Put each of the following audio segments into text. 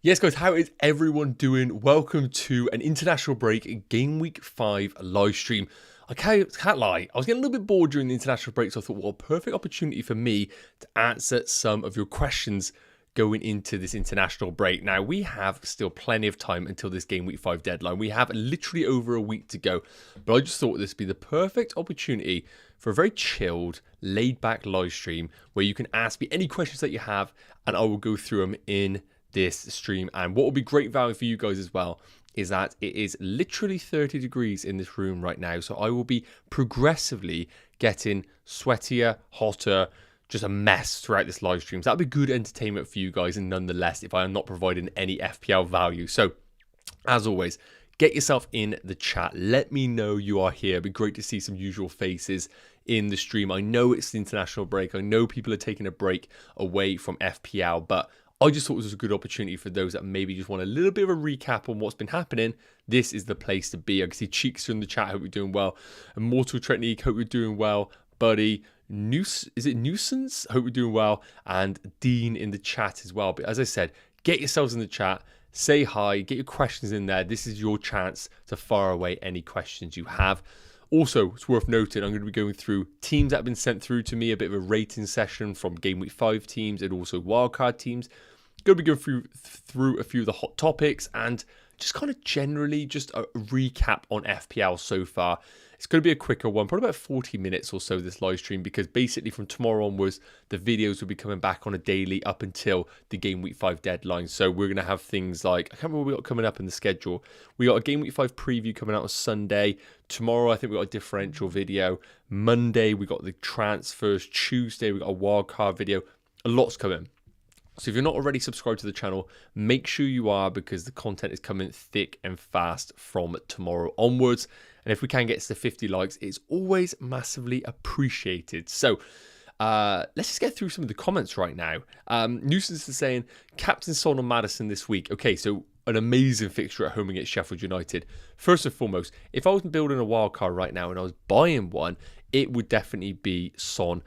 Yes, guys, how is everyone doing? Welcome to an international break Game Week 5 live stream. I can't lie, I was getting a little bit bored during the international break, so I thought, well, perfect opportunity for me to answer some of your questions going into this international break. Now, we have still plenty of time until this Game Week 5 deadline. We have literally over a week to go, but I just thought this would be the perfect opportunity for a very chilled, laid-back live stream where you can ask me any questions that you have, and I will go through them in this stream. And what will be great value for you guys as well is that it is literally 30 degrees in this room right now, so I will be progressively getting sweatier, hotter, just a mess throughout this live stream. So that'll be good entertainment for you guys, and nonetheless, if I am not providing any FPL value. So as always, get yourself in the chat, let me know you are here. It'd be great to see some usual faces in the stream. I know it's the international break, I know people are taking a break away from FPL, but I just thought this was a good opportunity for those that maybe just want a little bit of a recap on what's been happening. This is the place to be. I can see Cheeks in the chat. Hope you're doing well. Immortal Technique. Hope you're doing well. Buddy. Is it Nuisance? Hope you're doing well. And Dean in the chat as well. But as I said, get yourselves in the chat. Say hi. Get your questions in there. This is your chance to fire away any questions you have. Also, it's worth noting, I'm going to be going through teams that have been sent through to me, a bit of a rating session from Game Week 5 teams and also wildcard teams. Going to be going through a few of the hot topics and just kind of generally just a recap on FPL so far. It's going to be a quicker one, probably about 40 minutes or so, this live stream, because basically from tomorrow onwards, the videos will be coming back on a daily up until the Game Week 5 deadline. So we're going to have things like, I can't remember what we got coming up in the schedule. We got a Game Week 5 preview coming out on Sunday. Tomorrow, I think we got a differential video. Monday, we got the transfers. Tuesday, we got a wildcard video. A lot's coming. So if you're not already subscribed to the channel, make sure you are, because the content is coming thick and fast from tomorrow onwards. And if we can get to 50 likes, it's always massively appreciated. So let's just get through some of the comments right now. Nuisance is saying, Captain Son on Maddison this week. Okay, so an amazing fixture at home against Sheffield United. First and foremost, if I was building a wildcard right now and I was buying one, it would definitely be Son.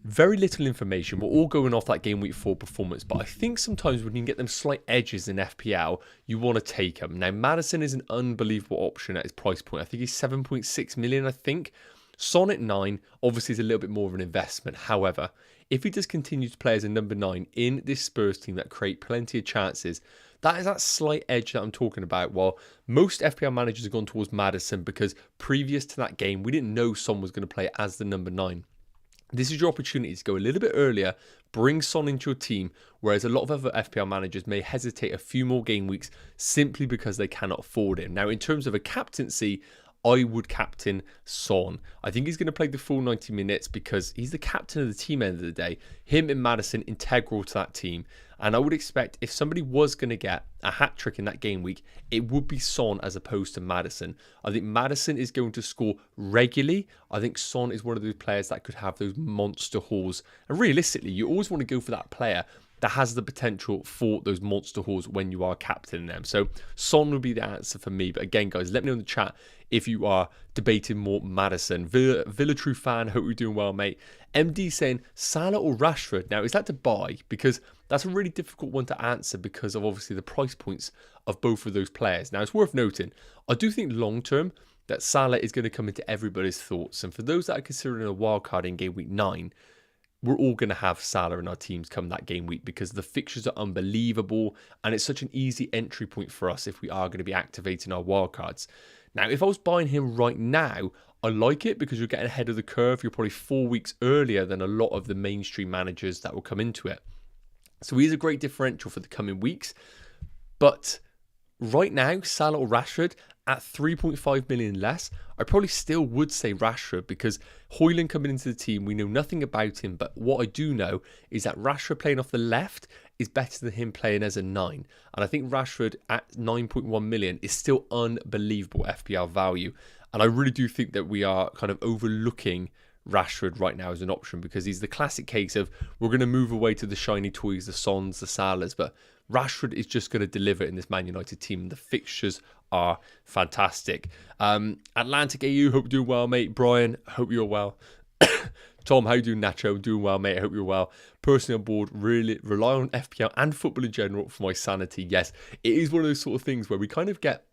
Very little information. We're all going off that Game Week 4 performance, but I think sometimes when you can get them slight edges in FPL, you want to take them. Now, Maddison is an unbelievable option at his price point. I think he's 7.6 million, I think. Son at 9, obviously, is a little bit more of an investment. However, if he does continue to play as a number 9 in this Spurs team that create plenty of chances, that is that slight edge that I'm talking about. While most FPL managers have gone towards Maddison because previous to that game, we didn't know Son was going to play as the number 9. This is your opportunity to go a little bit earlier, bring Son into your team, whereas a lot of other FPL managers may hesitate a few more game weeks simply because they cannot afford him. Now, in terms of a captaincy, I would captain Son. I think he's going to play the full 90 minutes because he's the captain of the team at the end of the day. Him and Maddison integral to that team. And I would expect if somebody was going to get a hat-trick in that game week, it would be Son as opposed to Maddison. I think Maddison is going to score regularly. I think Son is one of those players that could have those monster hauls. And realistically, you always want to go for that player that has the potential for those monster hauls when you are captaining them. So Son would be the answer for me. But again, guys, let me know in the chat if you are debating more Maddison. Villa True fan, hope you're doing well, mate. MD saying Salah or Rashford. Now, is that to buy? Because that's a really difficult one to answer because of obviously the price points of both of those players. Now, it's worth noting, I do think long term that Salah is going to come into everybody's thoughts. And for those that are considering a wild card in Game Week 9, we're all going to have Salah in our teams come that game week because the fixtures are unbelievable and it's such an easy entry point for us if we are going to be activating our wildcards. Now, if I was buying him right now, I like it because you're getting ahead of the curve. You're probably 4 weeks earlier than a lot of the mainstream managers that will come into it. So he's a great differential for the coming weeks. But right now, Salah or Rashford at 3.5 million less, I probably still would say Rashford because Højlund coming into the team, we know nothing about him, but what I do know is that Rashford playing off the left is better than him playing as a 9. And I think Rashford at 9.1 million is still unbelievable FPL value. And I really do think that we are kind of overlooking Rashford right now as an option because he's the classic case of we're going to move away to the shiny toys, the Sons, the Salahs, but Rashford is just going to deliver in this Man United team. The fixtures are fantastic. Atlantic AU, hope you're doing well, mate. Brian, hope you're well. Tom, how you doing, Nacho? Doing well, mate. I hope you're well. Personally on board, really rely on FPL and football in general for my sanity. Yes, it is one of those sort of things where we kind of get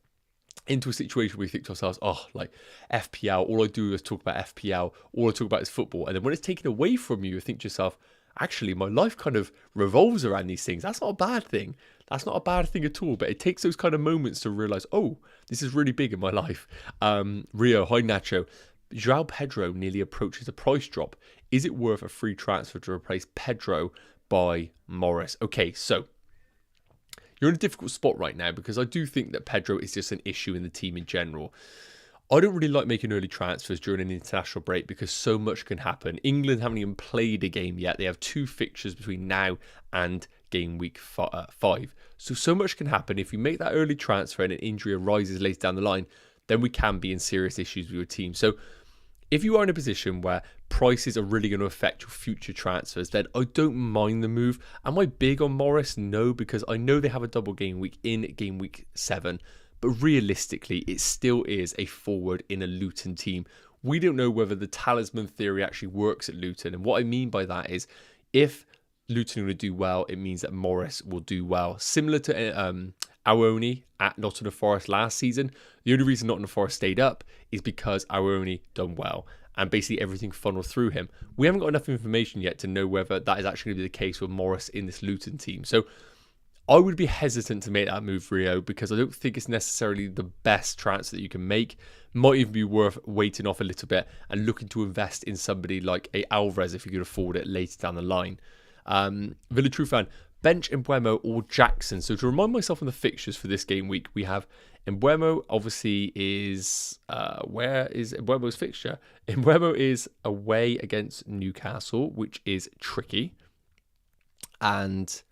into a situation where we think to ourselves, oh, like FPL, all I do is talk about FPL, all I talk about is football. And then when it's taken away from you, you think to yourself, actually, my life kind of revolves around these things. That's not a bad thing. That's not a bad thing at all. But it takes those kind of moments to realize, oh, this is really big in my life. Rio, hi, Nacho. Joao Pedro nearly approaches a price drop. Is it worth a free transfer to replace Pedro by Morris? Okay, so you're in a difficult spot right now because I do think that Pedro is just an issue in the team in general. I don't really like making early transfers during an international break because so much can happen. England haven't even played a game yet. They have 2 fixtures between now and game week 5. So much can happen. If you make that early transfer and an injury arises later down the line, then we can be in serious issues with your team. So if you are in a position where prices are really going to affect your future transfers, then I don't mind the move. Am I big on Morris? No, because I know they have a double game week in game week 7. But realistically, it still is a forward in a Luton team. We don't know whether the talisman theory actually works at Luton. And what I mean by that is if Luton are going to do well, it means that Morris will do well. Similar to Awoni at Nottingham Forest last season. The only reason Nottingham Forest stayed up is because Awoni done well. And basically everything funneled through him. We haven't got enough information yet to know whether that is actually going to be the case with Morris in this Luton team. So I would be hesitant to make that move, Rio, because I don't think it's necessarily the best transfer that you can make. Might even be worth waiting off a little bit and looking to invest in somebody like a Alvarez if you could afford it later down the line. Villa True Fan, bench Mbeumo or Jackson. So to remind myself on the fixtures for this game week, we have Mbeumo obviously is, where is Mbeumo's fixture? Mbeumo is away against Newcastle, which is tricky. And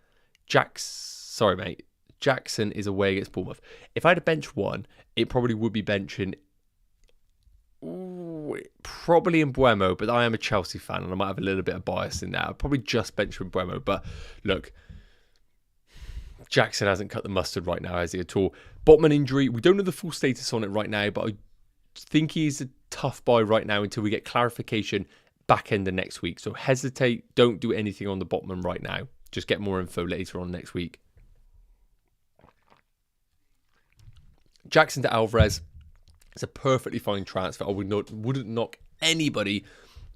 Jackson is away against Bournemouth. If I had to bench one, it probably would be benching probably Mbeumo, but I am a Chelsea fan and I might have a little bit of bias in there. I'd probably just bench Mbeumo, but look, Jackson hasn't cut the mustard right now, has he, at all? Botman injury, we don't know the full status on it right now, but I think he's a tough buy right now until we get clarification back end of next week. So hesitate, don't do anything on the Botman right now. Just get more info later on next week. Jackson to Alvarez. It's a perfectly fine transfer. I wouldn't knock anybody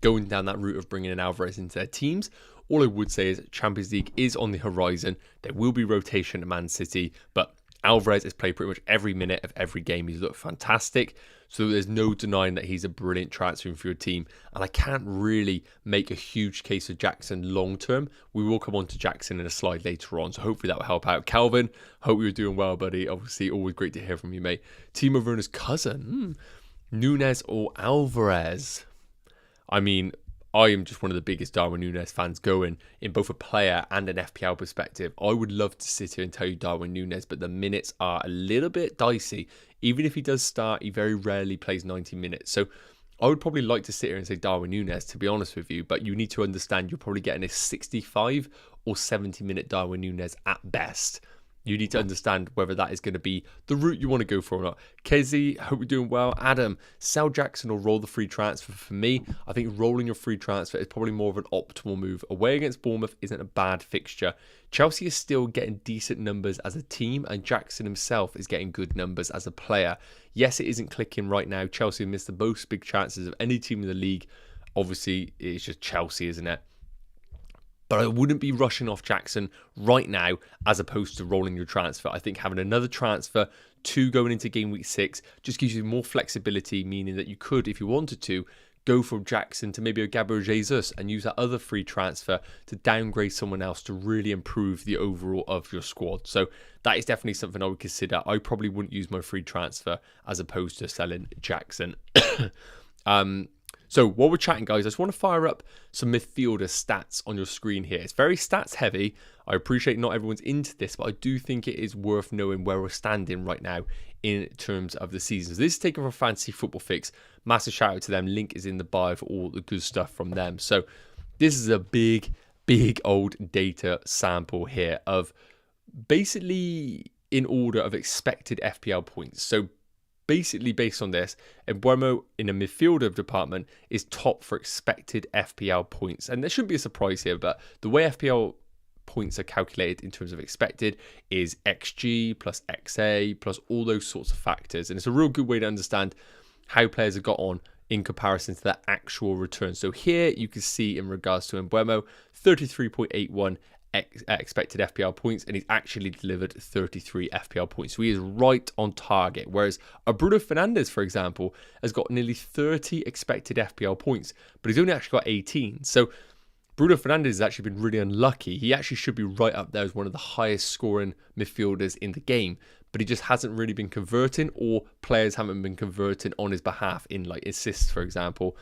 going down that route of bringing in Alvarez into their teams. All I would say is Champions League is on the horizon. There will be rotation at Man City, but Alvarez has played pretty much every minute of every game. He's looked fantastic. So there's no denying that he's a brilliant transfer for your team. And I can't really make a huge case of Jackson long term. We will come on to Jackson in a slide later on. So hopefully that will help out. Calvin, hope you're doing well, buddy. Obviously, always great to hear from you, mate. Timo Werner's cousin. Nunes or Alvarez? I mean, I am just one of the biggest Darwin Nunes fans going in both a player and an FPL perspective. I would love to sit here and tell you Darwin Nunes, but the minutes are a little bit dicey. Even if he does start, he very rarely plays 90 minutes. So I would probably like to sit here and say Darwin Nunes, to be honest with you, but you need to understand you're probably getting a 65 or 70 minute Darwin Nunes at best. You need to understand whether that is going to be the route you want to go for or not. Kezi, hope you're doing well. Adam, sell Jackson or roll the free transfer. For me, I think rolling your free transfer is probably more of an optimal move. Away against Bournemouth isn't a bad fixture. Chelsea is still getting decent numbers as a team, and Jackson himself is getting good numbers as a player. Yes, it isn't clicking right now. Chelsea have missed the most big chances of any team in the league. Obviously, it's just Chelsea, isn't it? But I wouldn't be rushing off Jackson right now as opposed to rolling your transfer. I think having another transfer to going into game week 6 just gives you more flexibility, meaning that you could, if you wanted to, go from Jackson to maybe a Gabriel Jesus and use that other free transfer to downgrade someone else to really improve the overall of your squad. So that is definitely something I would consider. I probably wouldn't use my free transfer as opposed to selling Jackson. So while we're chatting, guys, I just want to fire up some midfielder stats on your screen here. It's very stats heavy. I appreciate not everyone's into this, but I do think it is worth knowing where we're standing right now in terms of the season. So this is taken from Fantasy Football Fix. Massive shout out to them. Link is in the bio for all the good stuff from them. So this is a big old data sample here of basically in order of expected FPL points. So basically based on this, Mbeumo in a midfielder department is top for expected FPL points. And there shouldn't be a surprise here, but the way FPL points are calculated in terms of expected is XG plus XA plus all those sorts of factors. And it's a real good way to understand how players have got on in comparison to their actual return. So here you can see in regards to Mbeumo, 33.81 expected FPL points, and he's actually delivered 33 FPL points. So he is right on target. Whereas a Bruno Fernandes, for example, has got nearly 30 expected FPL points, but he's only actually got 18. So Bruno Fernandes has actually been really unlucky. He actually should be right up there as one of the highest scoring midfielders in the game, but he just hasn't really been converting, or players haven't been converting on his behalf in like assists, for example.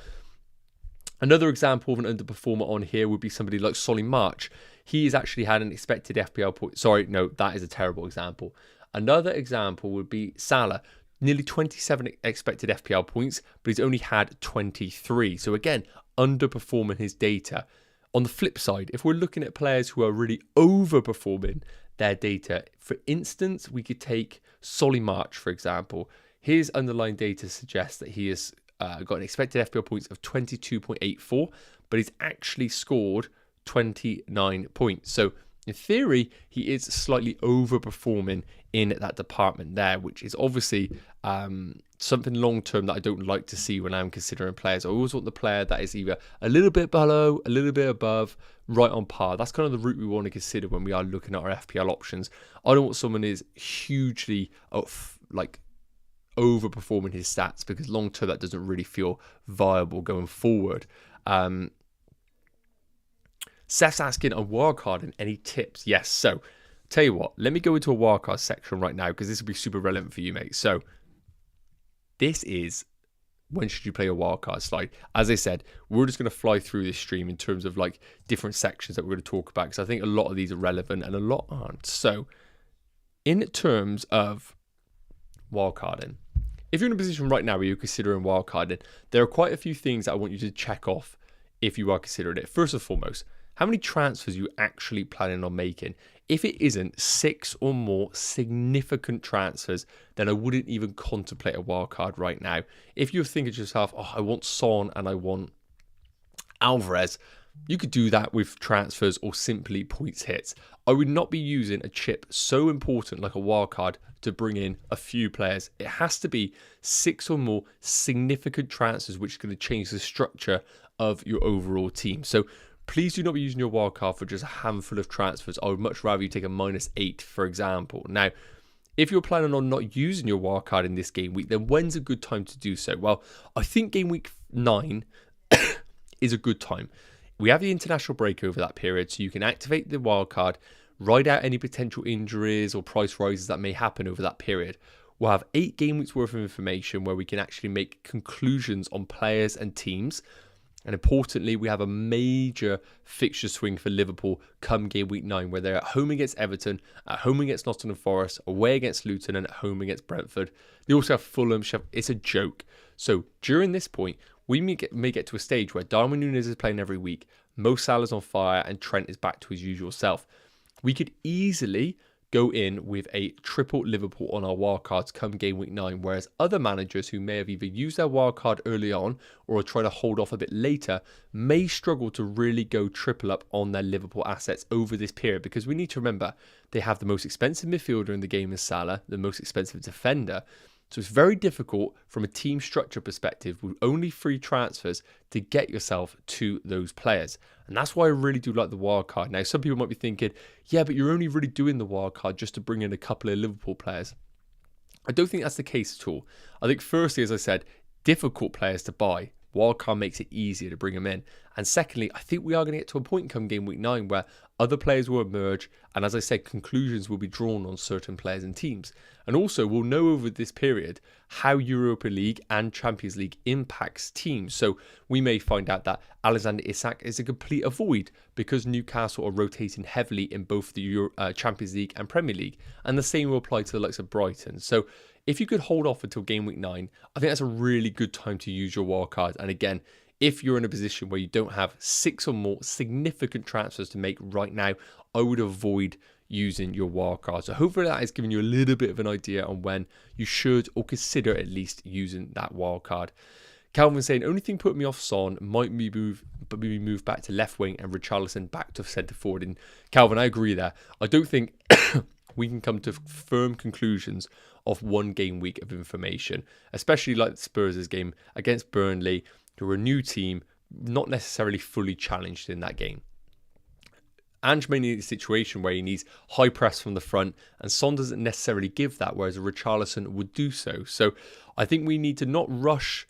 Another example of an underperformer on here would be somebody like Solly March. He's actually had an expected FPL point. Sorry, no, that is a terrible example. Another example would be Salah. Nearly 27 expected FPL points, but he's only had 23. So again, underperforming his data. On the flip side, if we're looking at players who are really overperforming their data, for instance, we could take Solly March, for example. His underlying data suggests that he has got an expected FPL points of 22.84, but he's actually scored 29 points. So in theory, he is slightly overperforming in that department there, which is obviously something long-term that I don't like to see when I'm considering players. I always want the player that is either a little bit below, a little bit above, right on par. That's kind of the route we want to consider when we are looking at our FPL options. I don't want someone who is hugely overperforming his stats, because long-term that doesn't really feel viable going forward. Seth's asking on wildcarding, any tips? Yes. So, tell you what, let me go into a wildcard section right now, because this will be super relevant for you, mate. So, this is when should you play a wildcard slide. As I said, we're just going to fly through this stream in terms of like different sections that we're going to talk about, because I think a lot of these are relevant and a lot aren't. So, in terms of wildcarding, if you're in a position right now where you're considering wildcarding, there are quite a few things that I want you to check off if you are considering it. First and foremost, how many transfers are you actually planning on making? If it isn't 6 or more significant transfers, then I wouldn't even contemplate a wildcard right now. If you're thinking to yourself, oh, I want Son and I want Alvarez, you could do that with transfers or simply points hits. I would not be using a chip so important like a wildcard to bring in a few players. It has to be 6 or more significant transfers, which is going to change the structure of your overall team. So please do not be using your wildcard for just a handful of transfers. I would much rather you take a -8, for example. Now, if you're planning on not using your wildcard in this game week, then when's a good time to do so? Well, I think game week 9 is a good time. We have the international break over that period, so you can activate the wildcard, ride out any potential injuries or price rises that may happen over that period. We'll have 8 game weeks worth of information where we can actually make conclusions on players and teams. And importantly, we have a major fixture swing for Liverpool come game week 9, where they're at home against Everton, at home against Nottingham Forest, away against Luton, and at home against Brentford. They also have Fulham. It's a joke. So during this point, we may get to a stage where Darwin Núñez is playing every week, Mo Salah's on fire, and Trent is back to his usual self. We could easily go in with a triple Liverpool on our wildcards come game week 9, whereas other managers who may have either used their wildcard early on or are trying to hold off a bit later may struggle to really go triple up on their Liverpool assets over this period, because we need to remember they have the most expensive midfielder in the game is Salah, the most expensive defender. So it's very difficult from a team structure perspective with only 3 transfers to get yourself to those players. And that's why I really do like the wildcard. Now, some people might be thinking, yeah, but you're only really doing the wildcard just to bring in a couple of Liverpool players. I don't think that's the case at all. I think firstly, as I said, difficult players to buy. Wildcard makes it easier to bring them in. And secondly, I think we are going to get to a point come game week 9 where other players will emerge. And as I said, conclusions will be drawn on certain players and teams. And also, we'll know over this period how Europa League and Champions League impacts teams. So we may find out that Alexander Isak is a complete avoid because Newcastle are rotating heavily in both the Champions League and Premier League. And the same will apply to the likes of Brighton. So if you could hold off until game week 9, I think that's a really good time to use your wildcard. And again, if you're in a position where you don't have 6 or more significant transfers to make right now, I would avoid using your wildcard. So hopefully that has given you a little bit of an idea on when you should or consider at least using that wildcard. Calvin saying, only thing putting me off Son might be moved back to left wing and Richarlison back to centre forward. And Calvin, I agree there. I don't think we can come to firm conclusions of one game week of information, especially like Spurs' game against Burnley, who are a new team, not necessarily fully challenged in that game. Ange may need a situation where he needs high press from the front, and Son doesn't necessarily give that, whereas a Richarlison would do so. So I think we need to not rush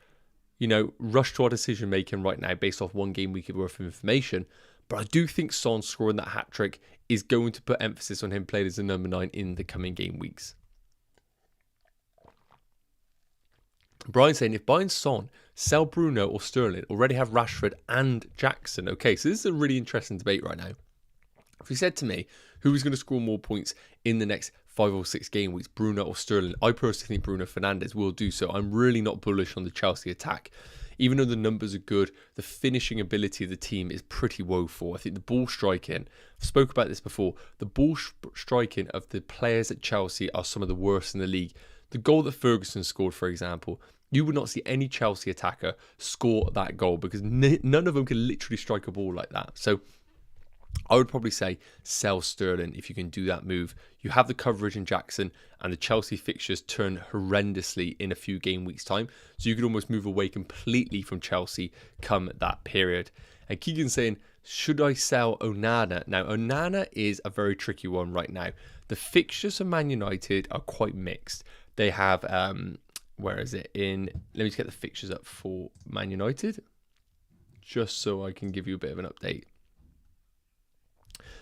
to our decision making right now based off one game week worth of information. But I do think Son scoring that hat trick is going to put emphasis on him playing as a number 9 in the coming game weeks. Brian saying, if buying Son, sell Bruno or Sterling, already have Rashford and Jackson. Okay, so this is a really interesting debate right now. If you said to me, who is going to score more points in the next 5 or 6 game weeks, Bruno or Sterling, I personally think Bruno Fernandes will do so. I'm really not bullish on the Chelsea attack. Even though the numbers are good, the finishing ability of the team is pretty woeful. I think the ball striking, I've spoke about this before, the ball striking of the players at Chelsea are some of the worst in the league. The goal that Ferguson scored, for example, you would not see any Chelsea attacker score that goal because none of them can literally strike a ball like that. So I would probably say sell Sterling if you can do that move. You have the coverage in Jackson, and the Chelsea fixtures turn horrendously in a few game weeks' time. So you could almost move away completely from Chelsea come that period. And Keegan saying, should I sell Onana? Now, Onana is a very tricky one right now. The fixtures of Man United are quite mixed. They have, where is it? Let me just get the fixtures up for Man United, just so I can give you a bit of an update.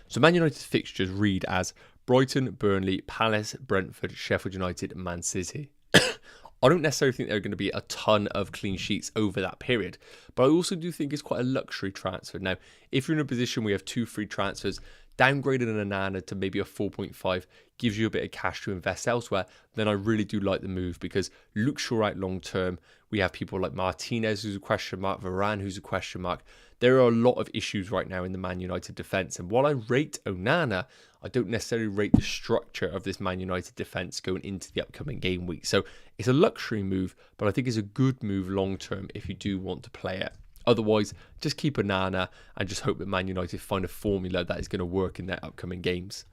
So Man United's fixtures read as Brighton, Burnley, Palace, Brentford, Sheffield United, and Man City. I don't necessarily think there are going to be a ton of clean sheets over that period, but I also do think it's quite a luxury transfer. Now, if you're in a position where you have 2 free transfers, downgrading an Onana to maybe a 4.5 gives you a bit of cash to invest elsewhere, then I really do like the move because Luke Shaw out long term. We have people like Martinez, who's a question mark, Varane, who's a question mark. There are a lot of issues right now in the Man United defence. And while I rate Onana, I don't necessarily rate the structure of this Man United defence going into the upcoming game week. So it's a luxury move, but I think it's a good move long term if you do want to play it. Otherwise, just keep Onana and just hope that Man United find a formula that is going to work in their upcoming games.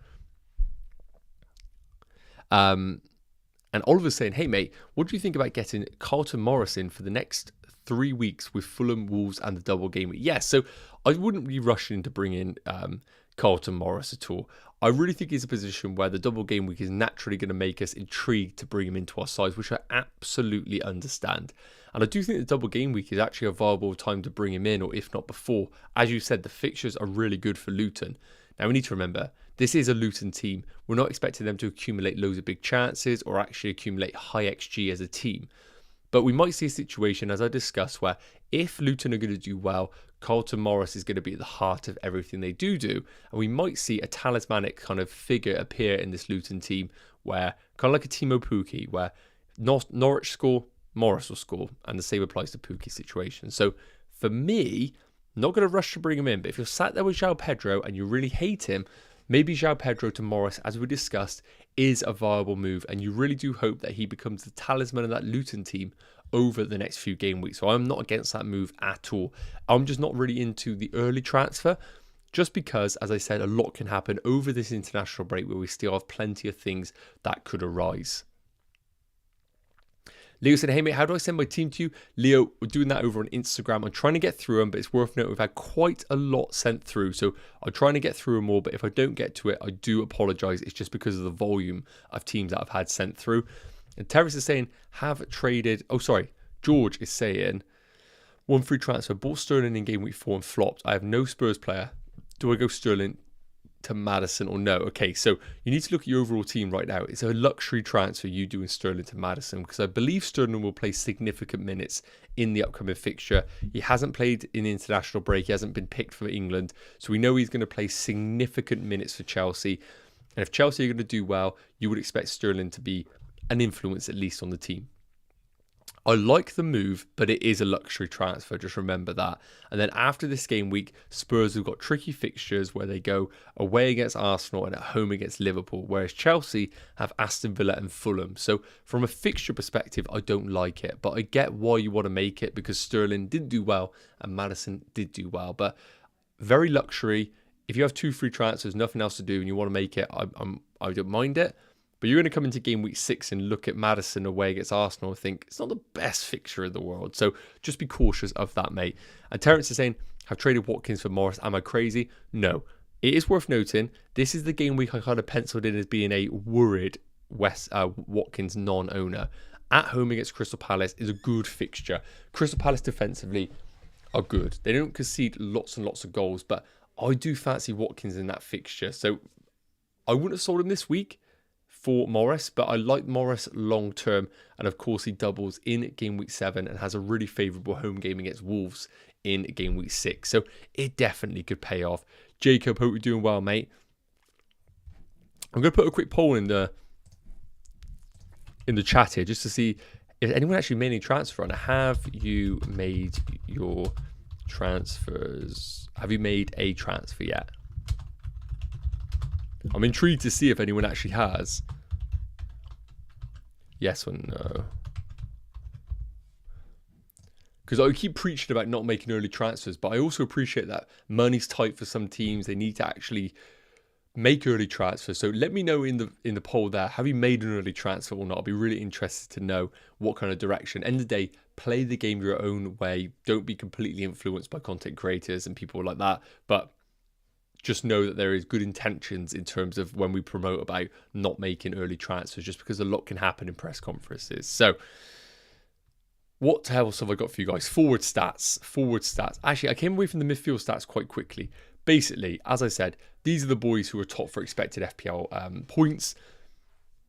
And Oliver's saying, hey mate, what do you think about getting Carlton Morris in for the next 3 weeks with Fulham, Wolves and the double game week? Yes, so I wouldn't be rushing to bring in Carlton Morris at all. I really think he's a position where the double game week is naturally going to make us intrigued to bring him into our sides, which I absolutely understand. And I do think the double game week is actually a viable time to bring him in, or if not before. As you said, the fixtures are really good for Luton. Now we need to remember, this is a Luton team. We're not expecting them to accumulate loads of big chances or actually accumulate high XG as a team. But we might see a situation, as I discussed, where if Luton are going to do well, Carlton Morris is going to be at the heart of everything they do. And we might see a talismanic kind of figure appear in this Luton team where, kind of like a Timo Pukki, where Norwich score, Morris will score. And the same applies to Pukki's situation. So for me, not going to rush to bring him in. But if you're sat there with João Pedro and you really hate him, maybe João Pedro to Morris, as we discussed, is a viable move. And you really do hope that he becomes the talisman of that Luton team over the next few game weeks. So I'm not against that move at all. I'm just not really into the early transfer, just because, as I said, a lot can happen over this international break where we still have plenty of things that could arise. Leo said, hey mate, how do I send my team to you? Leo, we're doing that over on Instagram. I'm trying to get through them, but it's worth noting we've had quite a lot sent through. So I'm trying to get through them all, but if I don't get to it, I do apologise. It's just because of the volume of teams that I've had sent through. And Terrace is saying, George is saying, 1 free transfer, bought Sterling in game week 4 and flopped. I have no Spurs player. Do I go Sterling to Maddison or no? Okay, so you need to look at your overall team right now. It's a luxury transfer you doing Sterling to Maddison, because I believe Sterling will play significant minutes in the upcoming fixture. He hasn't played in the international break. He hasn't been picked for England. So we know he's going to play significant minutes for Chelsea. And if Chelsea are going to do well, you would expect Sterling to be an influence at least on the team. I like the move, but it is a luxury transfer. Just remember that. And then after this game week, Spurs have got tricky fixtures where they go away against Arsenal and at home against Liverpool, whereas Chelsea have Aston Villa and Fulham. So from a fixture perspective, I don't like it, but I get why you want to make it because Sterling did do well and Maddison did do well. But very luxury. If you have 2 free transfers, nothing else to do, and you want to make it, I don't mind it. But you're going to come into game week 6 and look at Maddison away against Arsenal and think it's not the best fixture in the world. So just be cautious of that, mate. And Terence is saying, have traded Watkins for Morris. Am I crazy? No. It is worth noting, this is the game week I kind of penciled in as being a worried Watkins non-owner. At home against Crystal Palace is a good fixture. Crystal Palace defensively are good. They don't concede lots and lots of goals, but I do fancy Watkins in that fixture. So I wouldn't have sold him this week for Morris, but I like Morris long term, and of course he doubles in game week 7 and has a really favourable home game against Wolves in game week 6, so it definitely could pay off. Jacob, hope you're doing well, mate. I'm going to put a quick poll in the chat here just to see if anyone actually made any transfer on. Have you made your transfers? Have you made a transfer yet? I'm intrigued to see if anyone actually has. Yes or no? Because I keep preaching about not making early transfers, but I also appreciate that money's tight for some teams. They need to actually make early transfers. So let me know in the poll there, have you made an early transfer or not? I'll be really interested to know what kind of direction. End of the day, play the game your own way. Don't be completely influenced by content creators and people like that. But just know that there is good intentions in terms of when we promote about not making early transfers, just because a lot can happen in press conferences. So what else have I got for you guys? Forward stats. Actually, I came away from the midfield stats quite quickly. Basically, as I said, these are the boys who are top for expected FPL points.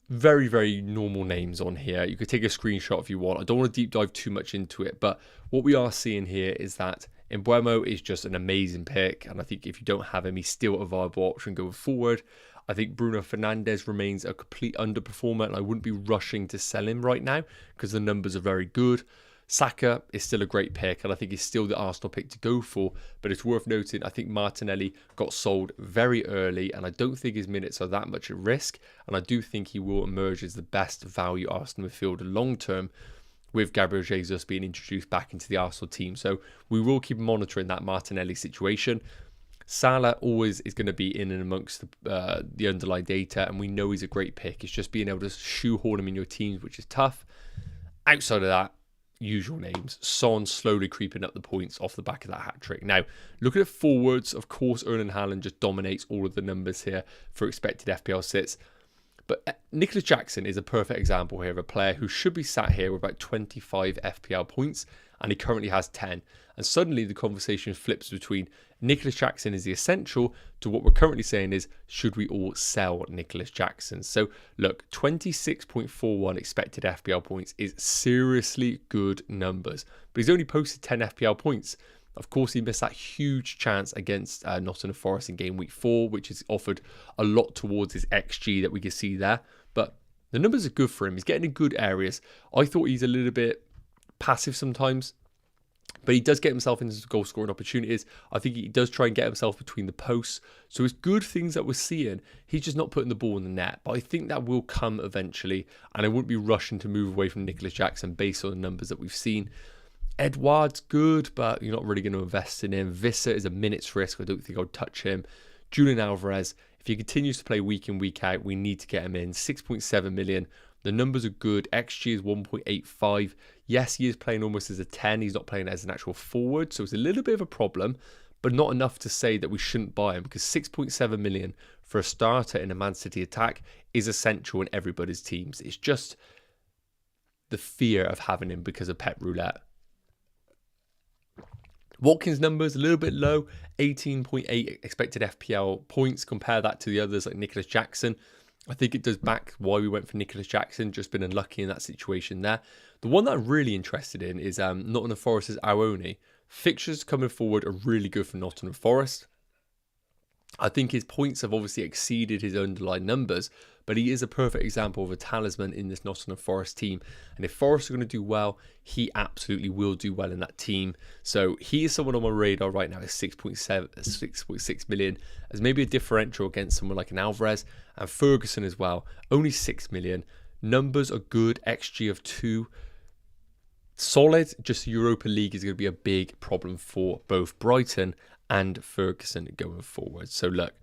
Very, very normal names on here. You could take a screenshot if you want. I don't want to deep dive too much into it, but what we are seeing here is that Mbeumo is just an amazing pick, and I think if you don't have him, he's still a viable option going forward. I think Bruno Fernandes remains a complete underperformer, and I wouldn't be rushing to sell him right now because the numbers are very good. Saka is still a great pick, and I think he's still the Arsenal pick to go for, but it's worth noting, I think Martinelli got sold very early, and I don't think his minutes are that much at risk, and I do think he will emerge as the best value Arsenal midfielder long term, with Gabriel Jesus being introduced back into the Arsenal team. So we will keep monitoring that Martinelli situation. Salah always is going to be in and amongst the underlying data, and we know he's a great pick. It's just being able to shoehorn him in your teams, which is tough. Outside of that, usual names. Son slowly creeping up the points off the back of that hat-trick. Now, looking at forwards, of course, Erling Haaland just dominates all of the numbers here for expected FPL sits. But Nicholas Jackson is a perfect example here of a player who should be sat here with about 25 FPL points, and he currently has 10. And suddenly the conversation flips between Nicholas Jackson is the essential to what we're currently saying is, should we all sell Nicholas Jackson? So look, 26.41 expected FPL points is seriously good numbers, but he's only posted 10 FPL points. Of course, he missed that huge chance against Nottingham Forest in game week 4, which has offered a lot towards his XG that we can see there. But the numbers are good for him. He's getting in good areas. I thought he's a little bit passive sometimes, but he does get himself into goal scoring opportunities. I think he does try and get himself between the posts. So it's good things that we're seeing. He's just not putting the ball in the net. But I think that will come eventually. And I wouldn't be rushing to move away from Nicholas Jackson based on the numbers that we've seen. Edouard's good, but you're not really going to invest in him. Visser is a minutes risk. I don't think I'd touch him. Julian Alvarez, if he continues to play week in, week out, we need to get him in. 6.7 million. The numbers are good. XG is 1.85. Yes, he is playing almost as a 10. He's not playing as an actual forward, so it's a little bit of a problem, but not enough to say that we shouldn't buy him, because 6.7 million for a starter in a Man City attack is essential in everybody's teams. It's just the fear of having him because of Pep Roulette. Watkins' numbers a little bit low, 18.8 expected FPL points. Compare that to the others like Nicholas Jackson. I think it does back why we went for Nicholas Jackson, just been unlucky in that situation there. The one that I'm really interested in is Nottingham Forest's Awoni. Fixtures coming forward are really good for Nottingham Forest. I think his points have obviously exceeded his underlying numbers, but he is a perfect example of a talisman in this Nottingham Forest team. And if Forest are going to do well, he absolutely will do well in that team. So he is someone on my radar right now at 6.6 million, as maybe a differential against someone like an Alvarez and Ferguson as well. Only 6 million. Numbers are good, XG of 2. Solid, just the Europa League is going to be a big problem for both Brighton and Ferguson going forward. So look,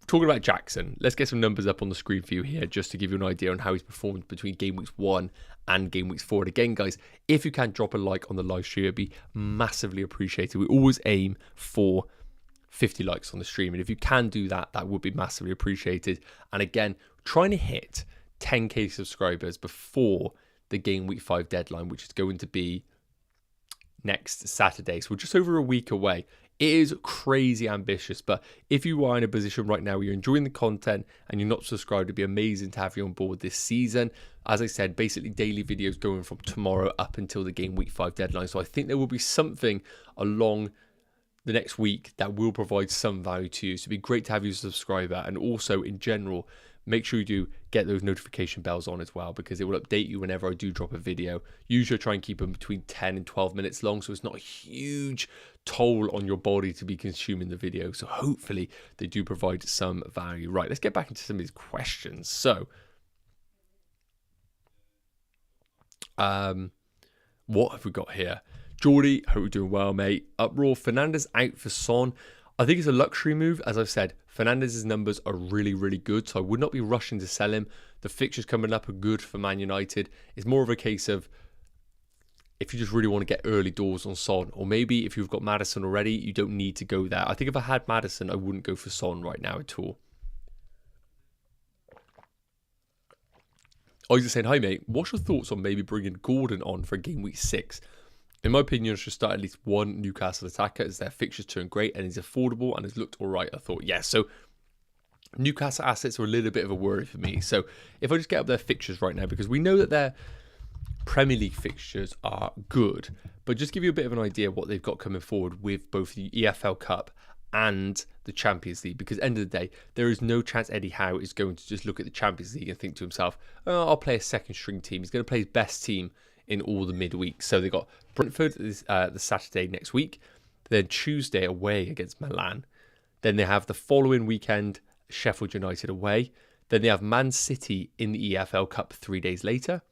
talking about Jackson, let's get some numbers up on the screen for you here just to give you an idea on how he's performed between game weeks 1 and game weeks 4. And again, guys, if you can drop a like on the live stream, it'd be massively appreciated. We always aim for 50 likes on the stream, and if you can do that, that would be massively appreciated. And again, trying to hit 10k subscribers before the game week 5 deadline, which is going to be next Saturday. So we're just over a week away. It is crazy ambitious, but if you are in a position right now where you're enjoying the content and you're not subscribed, it'd be amazing to have you on board this season. As I said, basically daily videos going from tomorrow up until the game week 5 deadline. So I think there will be something along the next week that will provide some value to you. So it'd be great to have you as a subscriber, and also in general, make sure you do get those notification bells on as well, because it will update you whenever I do drop a video. Usually I try and keep them between 10 and 12 minutes long, so it's not a huge toll on your body to be consuming the video. So hopefully they do provide some value. Right, let's get back into some of these questions. So, what have we got here? Geordie, hope you're doing well, mate. Uproar, Fernandez out for Son. I think it's a luxury move. As I've said, Fernandez's numbers are really, really good, so I would not be rushing to sell him. The fixtures coming up are good for Man United. It's more of a case of if you just really want to get early doors on Son, or maybe if you've got Maddison already, you don't need to go there. I think if I had Maddison, I wouldn't go for Son right now at all. I was just saying, hi mate, what's your thoughts on maybe bringing Gordon on for game week 6? In my opinion, I should start at least one Newcastle attacker as their fixtures turn great and he's affordable and has looked all right. I thought, yes. So Newcastle assets are a little bit of a worry for me. So if I just get up their fixtures right now, because we know that their Premier League fixtures are good, but just give you a bit of an idea of what they've got coming forward with both the EFL Cup and the Champions League, because at the end of the day, there is no chance Eddie Howe is going to just look at the Champions League and think to himself, oh, I'll play a second string team. He's going to play his best team in all the midweek. So they've got Brentford the Saturday next week, then Tuesday away against Milan, then they have the following weekend Sheffield United away, then they have Man City in the EFL Cup 3 days later.